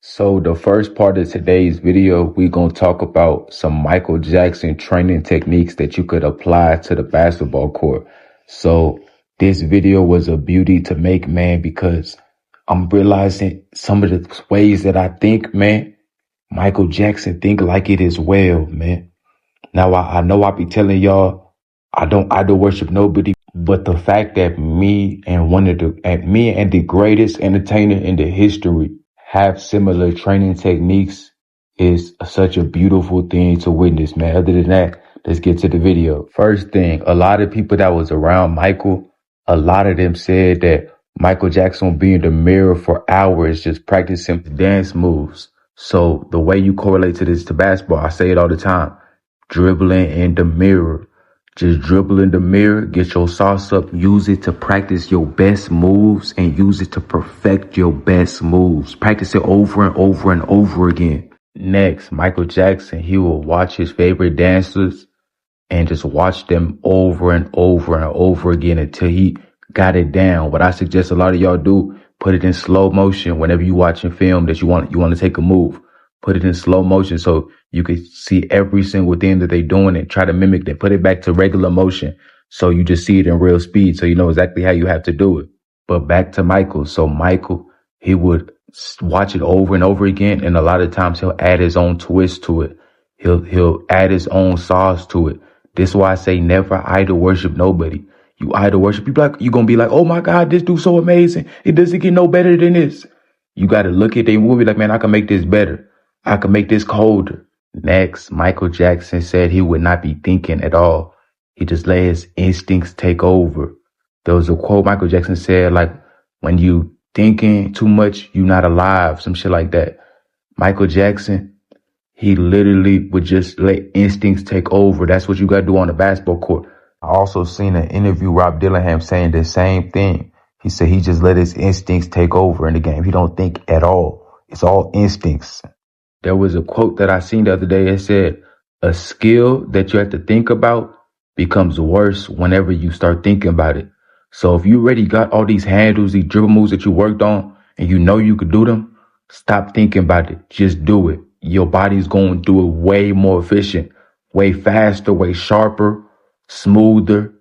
So the first part of today's video, we're going to talk about some Michael Jackson training techniques that you could apply to the basketball court. So this video was a beauty to make, man, because I'm realizing some of the ways that I think, man, Michael Jackson think like it as well, man. Now, I know I be telling y'all, I don't idol worship nobody, but the fact that me and the greatest entertainer in the history have similar training techniques is such a beautiful thing to witness, man. Other than that, let's get to the video. First thing, a lot of people that was around Michael, a lot of them said that Michael Jackson would be in the mirror for hours just practicing dance moves. So the way you correlate to this to basketball, I say it all the time, dribbling in the mirror. Just dribble in the mirror, get your sauce up, use it to practice your best moves and use it to perfect your best moves. Practice it over and over and over again. Next, Michael Jackson, he will watch his favorite dancers and just watch them over and over and over again until he got it down. What I suggest a lot of y'all do, put it in slow motion whenever you watching film that you want to take a move. Put it in slow motion so you can see every single thing that they're doing and try to mimic that. Put it back to regular motion so you just see it in real speed so you know exactly how you have to do it. But back to Michael. So Michael, he would watch it over and over again, and a lot of times he'll add his own twist to it. He'll add his own sauce to it. This is why I say never idol worship nobody. You idol worship, you're going to be like, oh my God, this dude's so amazing. It doesn't get no better than this. You got to look at their movie like, man, I can make this better. I can make this colder. Next, Michael Jackson said he would not be thinking at all. He just let his instincts take over. There was a quote Michael Jackson said, like, when you thinking too much, you not alive, some shit like that. Michael Jackson, he literally would just let instincts take over. That's what you got to do on the basketball court. I also seen an interview, Rob Dillingham saying the same thing. He said he just let his instincts take over in the game. He don't think at all. It's all instincts. There was a quote that I seen the other day. It said, a skill that you have to think about becomes worse whenever you start thinking about it. So if you already got all these handles, these dribble moves that you worked on, and you know you could do them, stop thinking about it. Just do it. Your body's going to do it way more efficient, way faster, way sharper, smoother,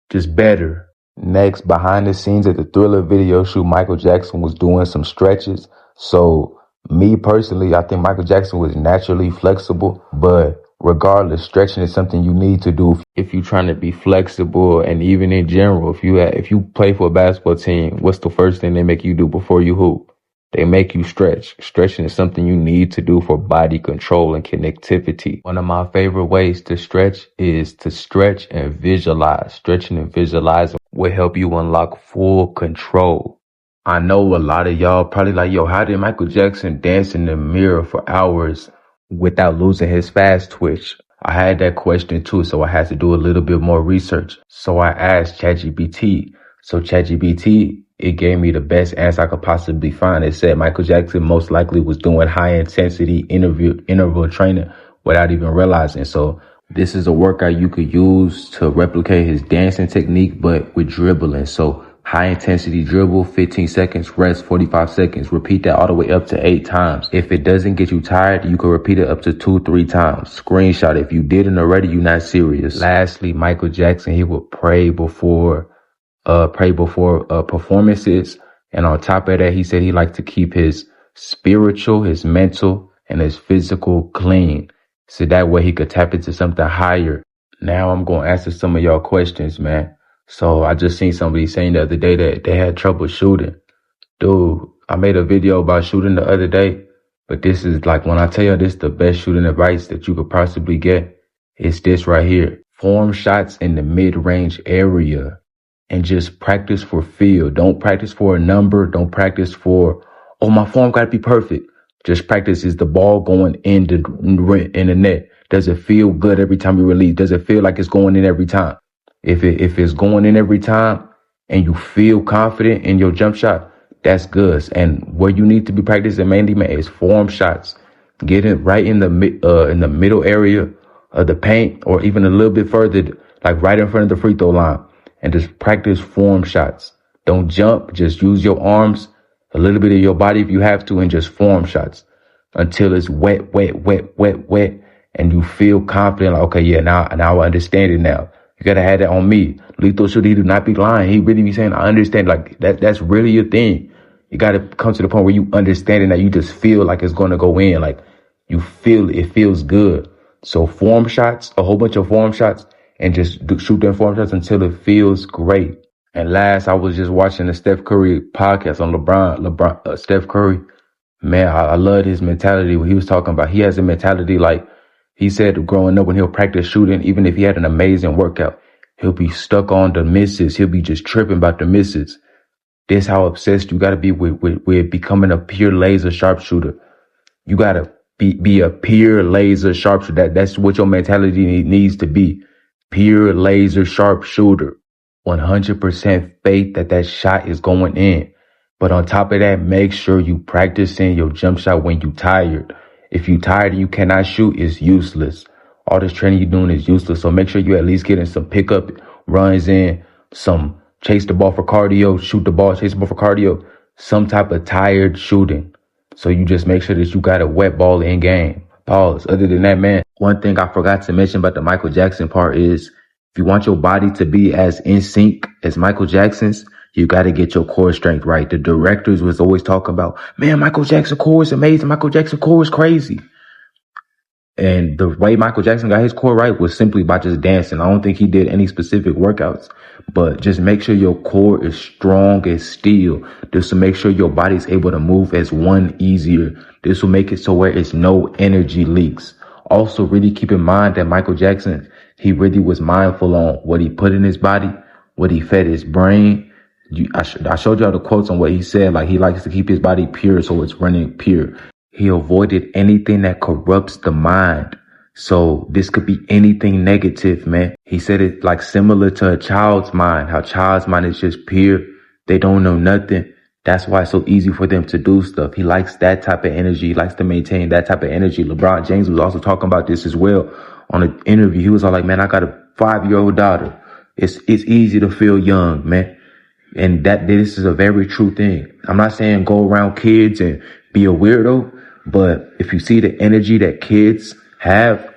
just better. Next, behind the scenes at the Thriller video shoot, Michael Jackson was doing some stretches. So me personally, I think Michael Jackson was naturally flexible, but regardless, stretching is something you need to do if you're trying to be flexible. And even in general, if you play for a basketball team, what's the first thing they make you do before you hoop? They make you stretch. Stretching is something you need to do for body control and connectivity. One of my favorite ways to stretch is to stretch and visualize. Stretching and visualizing will help you unlock full control. I know a lot of y'all probably like, yo, how did Michael Jackson dance in the mirror for hours without losing his fast twitch? I had that question too, so I had to do a little bit more research. So I asked ChatGPT. So ChatGPT, it gave me the best answer I could possibly find. It said Michael Jackson most likely was doing high intensity interval training without even realizing. So this is a workout you could use to replicate his dancing technique, but with dribbling. So high intensity dribble, 15 seconds, rest, 45 seconds. Repeat that all the way up to 8 times. If it doesn't get you tired, you can repeat it up to 2-3 times. Screenshot. If you didn't already, you're not serious. Lastly, Michael Jackson, he would pray before performances. And on top of that, he said he liked to keep his spiritual, his mental, and his physical clean. So that way he could tap into something higher. Now I'm going to answer some of y'all questions, man. So I just seen somebody saying the other day that they had trouble shooting. Dude, I made a video about shooting the other day, but this is like, when I tell you this, the best shooting advice that you could possibly get, it's this right here. Form shots in the mid-range area and just practice for feel. Don't practice for a number. Don't practice for, oh, my form got to be perfect. Just practice, is the ball going in the net? Does it feel good every time you release? Does it feel like it's going in every time? If it's going in every time and you feel confident in your jump shot, that's good. And what you need to be practicing mainly, man, is form shots. Get it right in the middle area of the paint, or even a little bit further, like right in front of the free throw line, and just practice form shots. Don't jump. Just use your arms a little bit of your body if you have to, and just form shots until it's wet, wet, wet, wet, wet, and you feel confident. Like, okay, yeah, now I understand it now. You gotta have that on me. Lethal Shooter, he do not be lying. He really be saying, I understand. Like that's really your thing. You gotta come to the point where you understand it, that you just feel like it's gonna go in. Like you feel it feels good. So form shots, a whole bunch of form shots, and just shoot them form shots until it feels great. And last, I was just watching the Steph Curry podcast on Steph Curry. Man, I love his mentality. What he was talking about, he has a mentality like he said growing up when he'll practice shooting, even if he had an amazing workout, he'll be stuck on the misses. He'll be just tripping about the misses. This how obsessed you got to be with becoming a pure laser sharpshooter. You got to be a pure laser sharpshooter. That's what your mentality needs to be. Pure laser sharpshooter. 100% faith that shot is going in. But on top of that, make sure you practicing your jump shot when you tired. If you tired and you cannot shoot, it's useless. All this training you're doing is useless. So make sure you at least getting some pickup runs in, some chase the ball for cardio, shoot the ball, chase the ball for cardio, some type of tired shooting. So you just make sure that you got a wet ball in game. Pause. Other than that, man, one thing I forgot to mention about the Michael Jackson part is if you want your body to be as in sync as Michael Jackson's, you got to get your core strength right. The directors was always talking about, man, Michael Jackson core is amazing. Michael Jackson core is crazy. And the way Michael Jackson got his core right was simply by just dancing. I don't think he did any specific workouts, but just make sure your core is strong as steel. This will make sure your body is able to move as one easier. This will make it so where it's no energy leaks. Also, really keep in mind that Michael Jackson, he really was mindful on what he put in his body, what he fed his brain. I showed y'all the quotes on what he said. Like he likes to keep his body pure, so it's running pure. He avoided anything that corrupts the mind. So this could be anything negative, man. He said it like similar to a child's mind, how child's mind is just pure. They don't know nothing. That's why it's so easy for them to do stuff. He likes that type of energy. He likes to maintain that type of energy. LeBron James was also talking about this as well on an interview. He was all like, man, I got a 5-year-old daughter. It's easy to feel young, man. And this is a very true thing. I'm not saying go around kids and be a weirdo, but if you see the energy that kids have,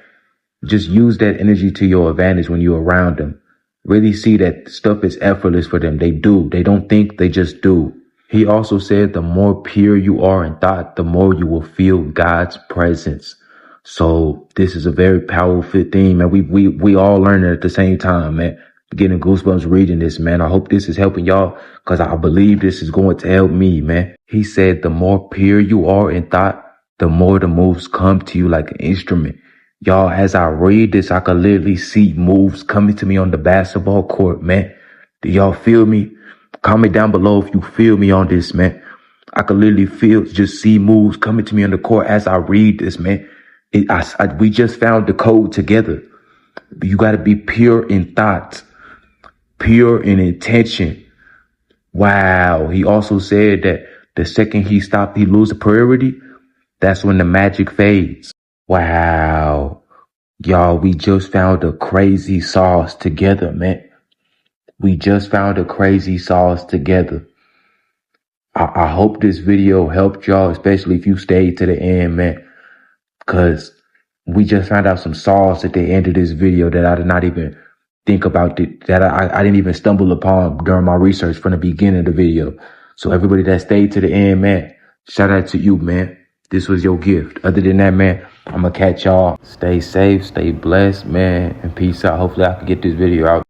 just use that energy to your advantage when you're around them. Really see that stuff is effortless for them. They do. They don't think, they just do. He also said the more pure you are in thought, the more you will feel God's presence. So this is a very powerful thing, man. We all learn it at the same time, man. Getting goosebumps reading this, man. I hope this is helping y'all because I believe this is going to help me, man. He said the more pure you are in thought, the more the moves come to you like an instrument. Y'all, as I read this, I could literally see moves coming to me on the basketball court, man. Do y'all feel me? Comment down below if you feel me on this, man. I could literally just see moves coming to me on the court as I read this, man. We just found the code together. You got to be pure in thought, pure in intention. Wow. He also said that the second he loses priority, that's when the magic fades. Wow. Y'all, we just found a crazy sauce together, man. We just found a crazy sauce together. I hope this video helped y'all, especially if you stayed to the end, man. Because we just found out some sauce at the end of this video that I did not even think about, that I didn't even stumble upon during my research from the beginning of the video. So everybody that stayed to the end, man, shout out to you, man. This was your gift. Other than that, man, I'm going to catch y'all. Stay safe, stay blessed, man, and peace out. Hopefully I can get this video out.